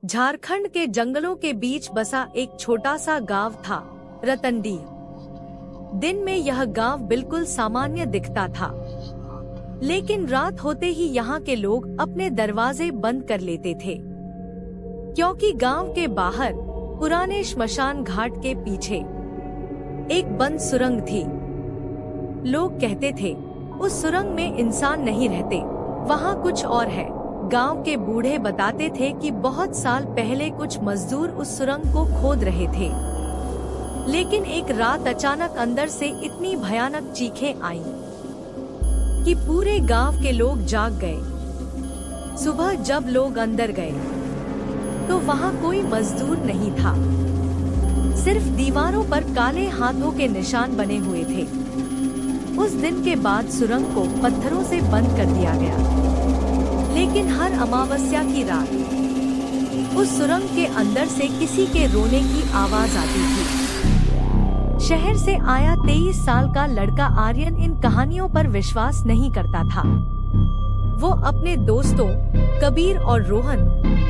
झारखंड के जंगलों के बीच बसा एक छोटा सा गांव था, रतनडीह। दिन में यह गांव बिल्कुल सामान्य दिखता था, लेकिन रात होते ही यहाँ के लोग अपने दरवाजे बंद कर लेते थे, क्योंकि गांव के बाहर पुराने श्मशान घाट के पीछे एक बंद सुरंग थी। लोग कहते थे उस सुरंग में इंसान नहीं रहते, वहाँ कुछ और है। गांव के बूढ़े बताते थे कि बहुत साल पहले कुछ मजदूर उस सुरंग को खोद रहे थे, लेकिन एक रात अचानक अंदर से इतनी भयानक चीखें आईं कि पूरे गांव के लोग जाग गए। सुबह जब लोग अंदर गए तो वहां कोई मजदूर नहीं था, सिर्फ दीवारों पर काले हाथों के निशान बने हुए थे। उस दिन के बाद सुरंग को पत्थरों से बंद कर दिया गया, लेकिन हर अमावस्या की रात उस सुरंग के अंदर से किसी के रोने की आवाज आती थी। शहर से आया 23 साल का लड़का आर्यन इन कहानियों पर विश्वास नहीं करता था। वो अपने दोस्तों कबीर और रोहन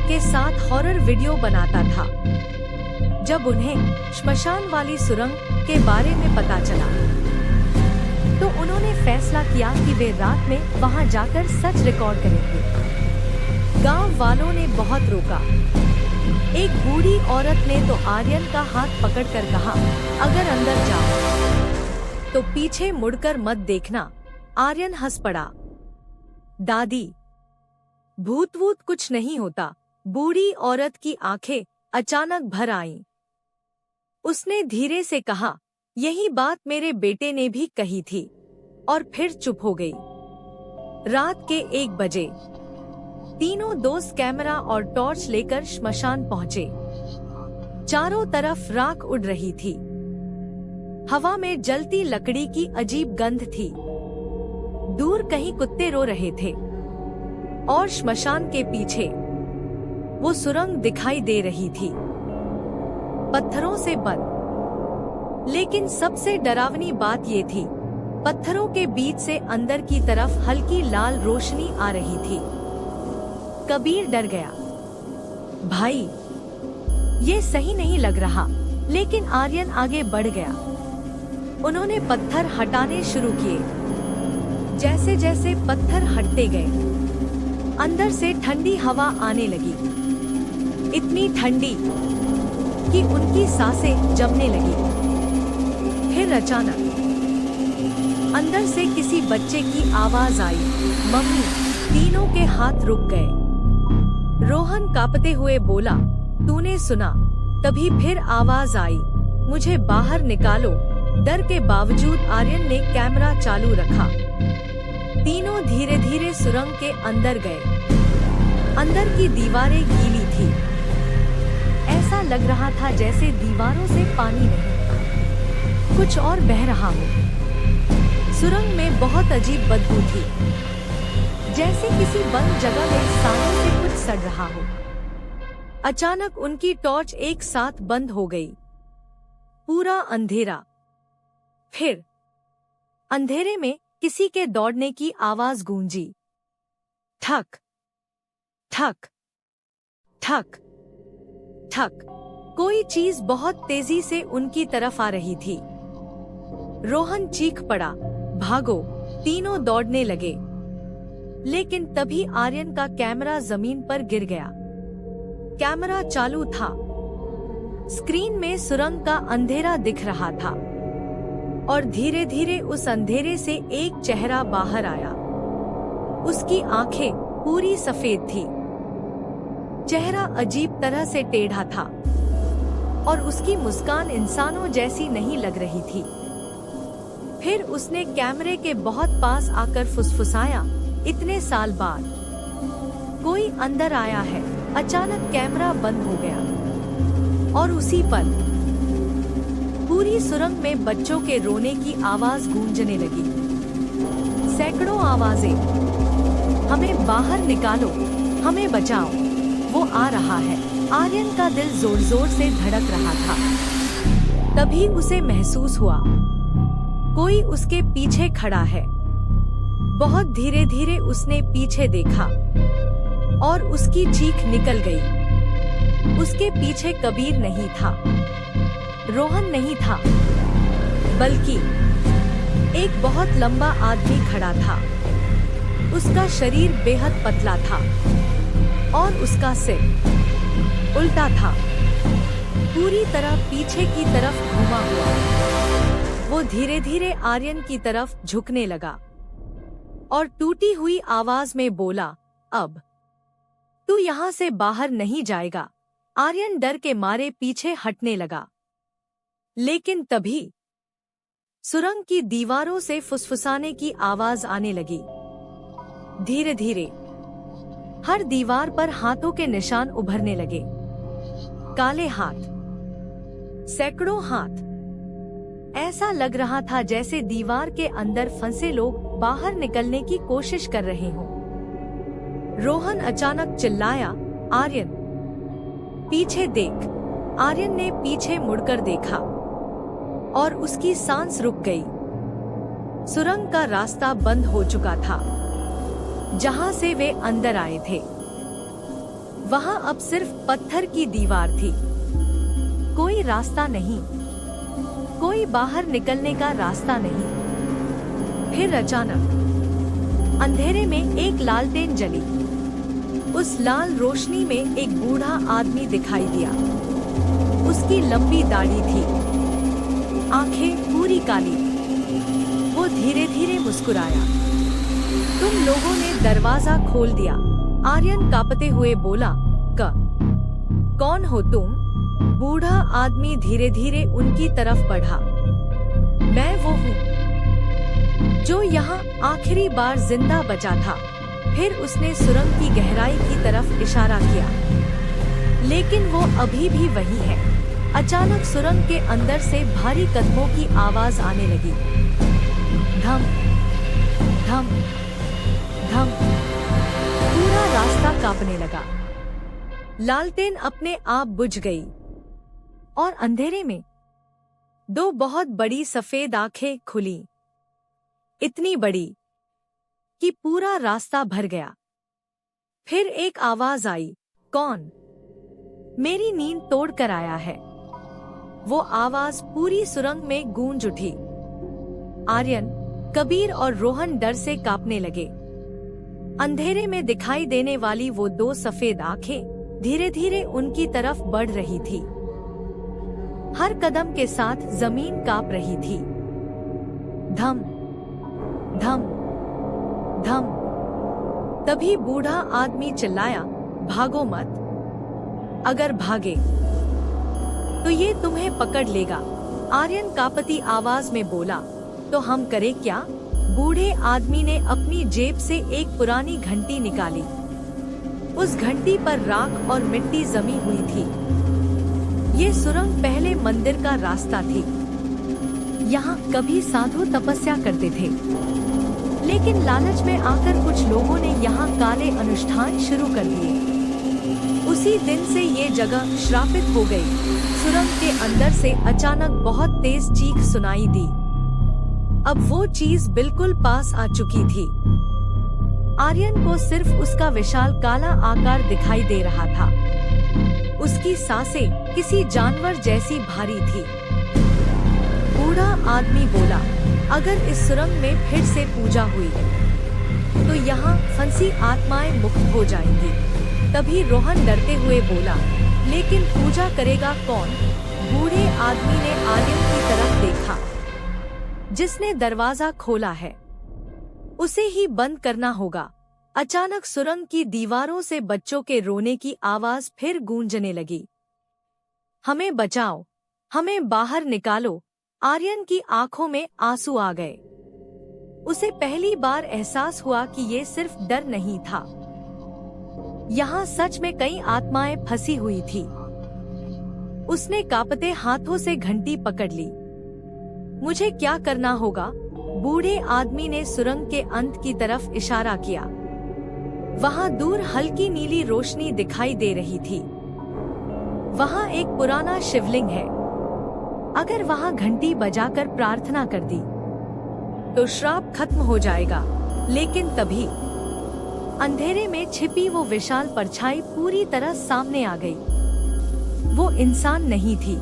के साथ हॉरर वीडियो बनाता था। जब उन्हें श्मशान वाली सुरंग के बारे में पता चला तो उन्होंने फैसला किया कि वे रात में वहां जाकर सच रिकॉर्ड करेंगे। गांव वालों ने बहुत रोका। एक बूढ़ी औरत ने तो आर्यन का हाथ पकड़कर कहा, अगर अंदर जाओ तो पीछे मुड़कर मत देखना। आर्यन हंस पड़ा। दादी, भूत वूत कुछ नहीं होता। बूढ़ी औरत की आंखें अचानक भर आईं। उसने धीरे से कहा, यही बात मेरे बेटे ने भी कही थी, और फिर चुप हो गई। रात के 1 बजे तीनों दोस्त कैमरा और टॉर्च लेकर श्मशान पहुंचे। चारों तरफ राख उड़ रही थी। हवा में जलती लकड़ी की अजीब गंध थी। दूर कहीं कुत्ते रो रहे थे, और श्मशान के पीछे वो सुरंग दिखाई दे रही थी, पत्थरों से बंद। लेकिन सबसे डरावनी बात ये थी, पत्थरों के बीच से अंदर की तरफ हल्की लाल रोशनी आ रही थी। कबीर डर गया। भाई, ये सही नहीं लग रहा। लेकिन आर्यन आगे बढ़ गया। उन्होंने पत्थर हटाने शुरू किए। जैसे जैसे पत्थर हटते गए, अंदर से ठंडी हवा आने लगी, इतनी ठंडी कि उनकी सांसें जमने लगी। फिर अचानक अंदर से किसी बच्चे की आवाज आई, मम्मी। तीनों के हाथ रुक गए। रोहन कांपते हुए बोला, तूने सुना? तभी फिर आवाज आई, मुझे बाहर निकालो। डर के बावजूद आर्यन ने कैमरा चालू रखा। तीनों धीरे धीरे सुरंग के अंदर गए। अंदर की दीवारें गीली थी। ऐसा लग रहा था जैसे दीवारों से पानी नहीं, कुछ और बह रहा हो। सुरंग में बहुत अजीब बदबू थी, जैसे किसी बंद जगह में सालों से कुछ सड़ रहा हो। अचानक उनकी टॉर्च एक साथ बंद हो गई। पूरा अंधेरा। फिर अंधेरे में किसी के दौड़ने की आवाज गूंजी। ठक ठक ठक ठक। कोई चीज बहुत तेजी से उनकी तरफ आ रही थी। रोहन चीख पड़ा, भागो। तीनों दौड़ने लगे, लेकिन तभी आर्यन का कैमरा जमीन पर गिर गया। कैमरा चालू था। स्क्रीन में सुरंग का अंधेरा दिख रहा था, और धीरे धीरे उस अंधेरे से एक चेहरा बाहर आया। उसकी आंखें पूरी सफेद थी। चेहरा अजीब तरह से टेढ़ा था, और उसकी मुस्कान इंसानों जैसी नहीं लग रही थी। फिर उसने कैमरे के बहुत पास आकर फुसफुसाया, इतने साल बाद कोई अंदर आया है। अचानक कैमरा बंद हो गया, और उसी पल पूरी सुरंग में बच्चों के रोने की आवाज गूंजने लगी। सैकड़ों आवाजें, हमें बाहर निकालो, हमें बचाओ, वो आ रहा है। आर्यन का दिल जोर जोर से धड़क रहा था। तभी उसे महसूस हुआ कोई उसके पीछे खड़ा है। बहुत धीरे धीरे उसने पीछे देखा और उसकी चीख निकल गई। उसके पीछे कबीर नहीं था, रोहन नहीं था, बल्कि एक बहुत लंबा आदमी खड़ा था। उसका शरीर बेहद पतला था और उसका सिर उल्टा था, पूरी तरह पीछे की तरफ घुमा हुआ। वो धीरे धीरे आर्यन की तरफ झुकने लगा और टूटी हुई आवाज में बोला, अब तू यहाँ से बाहर नहीं जाएगा। आर्यन डर के मारे पीछे हटने लगा, लेकिन तभी सुरंग की दीवारों से फुसफुसाने की आवाज आने लगी। धीरे धीरे हर दीवार पर हाथों के निशान उभरने लगे। काले हाथ, सैकड़ों हाथ। ऐसा लग रहा था जैसे दीवार के अंदर फंसे लोग बाहर निकलने की कोशिश कर रहे हों। रोहन अचानक चिल्लाया, आर्यन, पीछे देख। आर्यन ने पीछे मुड़कर देखा और उसकी सांस रुक गई। सुरंग का रास्ता बंद हो चुका था। जहां से वे अंदर आए थे वहां अब सिर्फ पत्थर की दीवार थी। कोई रास्ता नहीं, कोई बाहर निकलने का रास्ता नहीं। फिर अचानक अंधेरे में एक लालटेन जली। उस लाल रोशनी में एक बूढ़ा आदमी दिखाई दिया। उसकी लंबी दाढ़ी थी, आंखें पूरी काली। वो धीरे धीरे मुस्कुराया। तुम लोगों ने दरवाजा खोल दिया। आर्यन कांपते हुए बोला, कौन हो तुम? बूढ़ा आदमी धीरे धीरे उनकी तरफ बढ़ा। मैं वो हूँ जो यहाँ आखिरी बार जिंदा बचा था। फिर उसने सुरंग की गहराई की तरफ इशारा किया, लेकिन वो अभी भी वही है। अचानक सुरंग के अंदर से भारी कदमों की आवाज आने लगी। धम धम धम। पूरा रास्ता कांपने लगा। लालटेन अपने आप बुझ गई और अंधेरे में दो बहुत बड़ी सफेद आंखें खुली, इतनी बड़ी कि पूरा रास्ता भर गया। फिर एक आवाज आई, कौन मेरी नींद तोड़ कर आया है? वो आवाज पूरी सुरंग में गूंज उठी। आर्यन, कबीर और रोहन डर से कांपने लगे। अंधेरे में दिखाई देने वाली वो दो सफेद आंखें धीरे धीरे उनकी तरफ बढ़ रही थी। हर कदम के साथ जमीन कांप रही थी। धम धम धम। तभी बूढ़ा आदमी चिल्लाया, भागो मत। अगर भागे तो ये तुम्हें पकड़ लेगा। आर्यन कांपती आवाज में बोला, तो हम करें क्या? बूढ़े आदमी ने अपनी जेब से एक पुरानी घंटी निकाली। उस घंटी पर राख और मिट्टी जमी हुई थी। ये सुरंग पहले मंदिर का रास्ता थी। यहाँ कभी साधु तपस्या करते थे, लेकिन लालच में आकर कुछ लोगों ने यहाँ काले अनुष्ठान शुरू कर दिए। उसी दिन से ये जगह श्रापित हो गई। सुरंग के अंदर से अचानक बहुत तेज चीख सुनाई दी। अब वो चीज बिल्कुल पास आ चुकी थी। आर्यन को सिर्फ उसका विशाल काला आकार दिखाई दे रहा था। उसकी सांसें किसी जानवर जैसी भारी थी। बूढ़ा आदमी बोला, अगर इस सुरंग में फिर से पूजा हुई तो यहाँ फंसी आत्माएं मुक्त हो जाएंगी। तभी रोहन डरते हुए बोला, लेकिन पूजा करेगा कौन? बूढ़े आदमी ने आर्यन की तरफ देखा। जिसने दरवाजा खोला है उसे ही बंद करना होगा। अचानक सुरंग की दीवारों से बच्चों के रोने की आवाज फिर गूंजने लगी। हमें बचाओ, हमें बाहर निकालो। आर्यन की आंखों में आंसू आ गए। उसे पहली बार एहसास हुआ कि ये सिर्फ डर नहीं था, यहाँ सच में कई आत्माएं फंसी हुई थी। उसने कांपते हाथों से घंटी पकड़ ली। मुझे क्या करना होगा? बूढ़े आदमी ने सुरंग के अंत की तरफ इशारा किया। वहां दूर हल्की नीली रोशनी दिखाई दे रही थी। वहां एक पुराना शिवलिंग है। अगर वहां घंटी बजाकर प्रार्थना कर दी तो श्राप खत्म हो जाएगा। लेकिन तभी अंधेरे में छिपी वो विशाल परछाई पूरी तरह सामने आ गई। वो इंसान नहीं थी।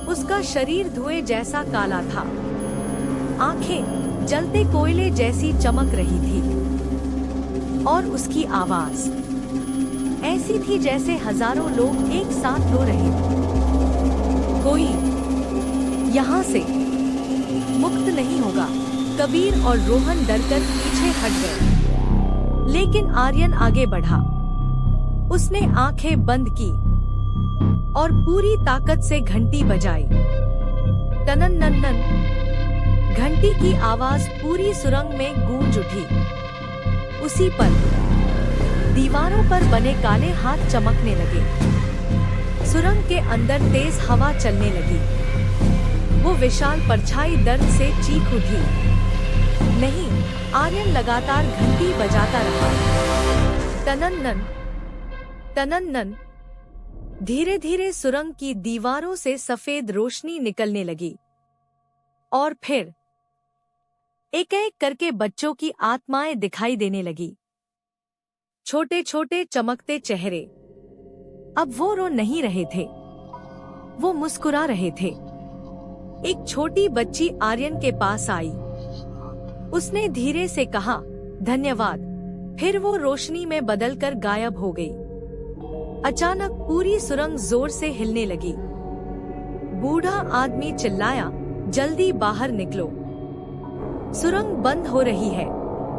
उसका शरीर धुएं जैसा काला था, आंखें जलते कोयले जैसी चमक रही थी, और उसकी आवाज ऐसी थी जैसे हजारों लोग एक साथ रो रहे हों। कोई यहाँ से मुक्त नहीं होगा। कबीर और रोहन डरकर पीछे हट गए, लेकिन आर्यन आगे बढ़ा। उसने आंखें बंद की और पूरी ताकत से घंटी बजाई। टनन नन। घंटी की आवाज पूरी सुरंग में गूंज उठी। उसी पल दीवारों पर बने काले हाथ चमकने लगे। सुरंग के अंदर तेज हवा चलने लगी। वो विशाल परछाई दर्द से चीख उठी। नहीं, आर्यन लगातार घंटी बजाता रहा। टनन नन। धीरे धीरे सुरंग की दीवारों से सफेद रोशनी निकलने लगी, और फिर एक एक करके बच्चों की आत्माएं दिखाई देने लगी। छोटे छोटे चमकते चेहरे। अब वो रो नहीं रहे थे, वो मुस्कुरा रहे थे। एक छोटी बच्ची आर्यन के पास आई। उसने धीरे से कहा, धन्यवाद। फिर वो रोशनी में बदलकर गायब हो गई। अचानक पूरी सुरंग जोर से हिलने लगी। बूढ़ा आदमी चिल्लाया, जल्दी बाहर निकलो, सुरंग बंद हो रही है।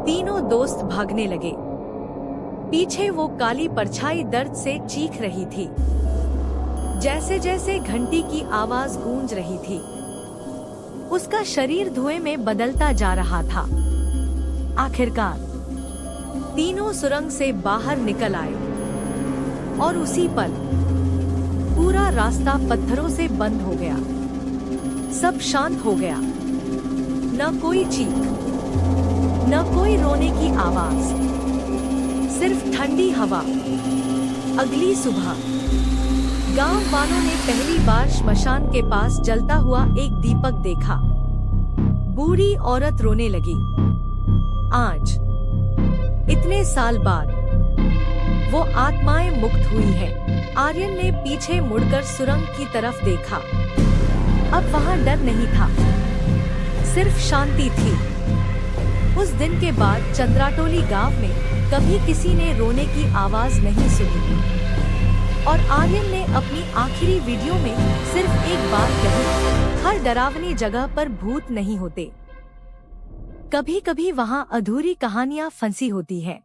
तीनों दोस्त भागने लगे। पीछे वो काली परछाई दर्द से चीख रही थी। जैसे जैसे घंटी की आवाज गूंज रही थी, उसका शरीर धुएं में बदलता जा रहा था। आखिरकार तीनों सुरंग से बाहर निकल आए, और उसी पल पूरा रास्ता पत्थरों से बंद हो गया। सब शांत हो गया। न कोई चीख, न कोई रोने की आवाज, सिर्फ ठंडी हवा। अगली सुबह गांव वालों ने पहली बार श्मशान के पास जलता हुआ एक दीपक देखा। बूढ़ी औरत रोने लगी। आज इतने साल बाद वो आत्माएं मुक्त हुई हैं। आर्यन ने पीछे मुड़कर सुरंग की तरफ देखा। अब वहां डर नहीं था, सिर्फ शांति थी। उस दिन के बाद चंद्राटोली गांव में कभी किसी ने रोने की आवाज नहीं सुनी, और आर्यन ने अपनी आखिरी वीडियो में सिर्फ एक बात कही, हर डरावनी जगह पर भूत नहीं होते, कभी कभी वहां अधूरी कहानियां फंसी होती है।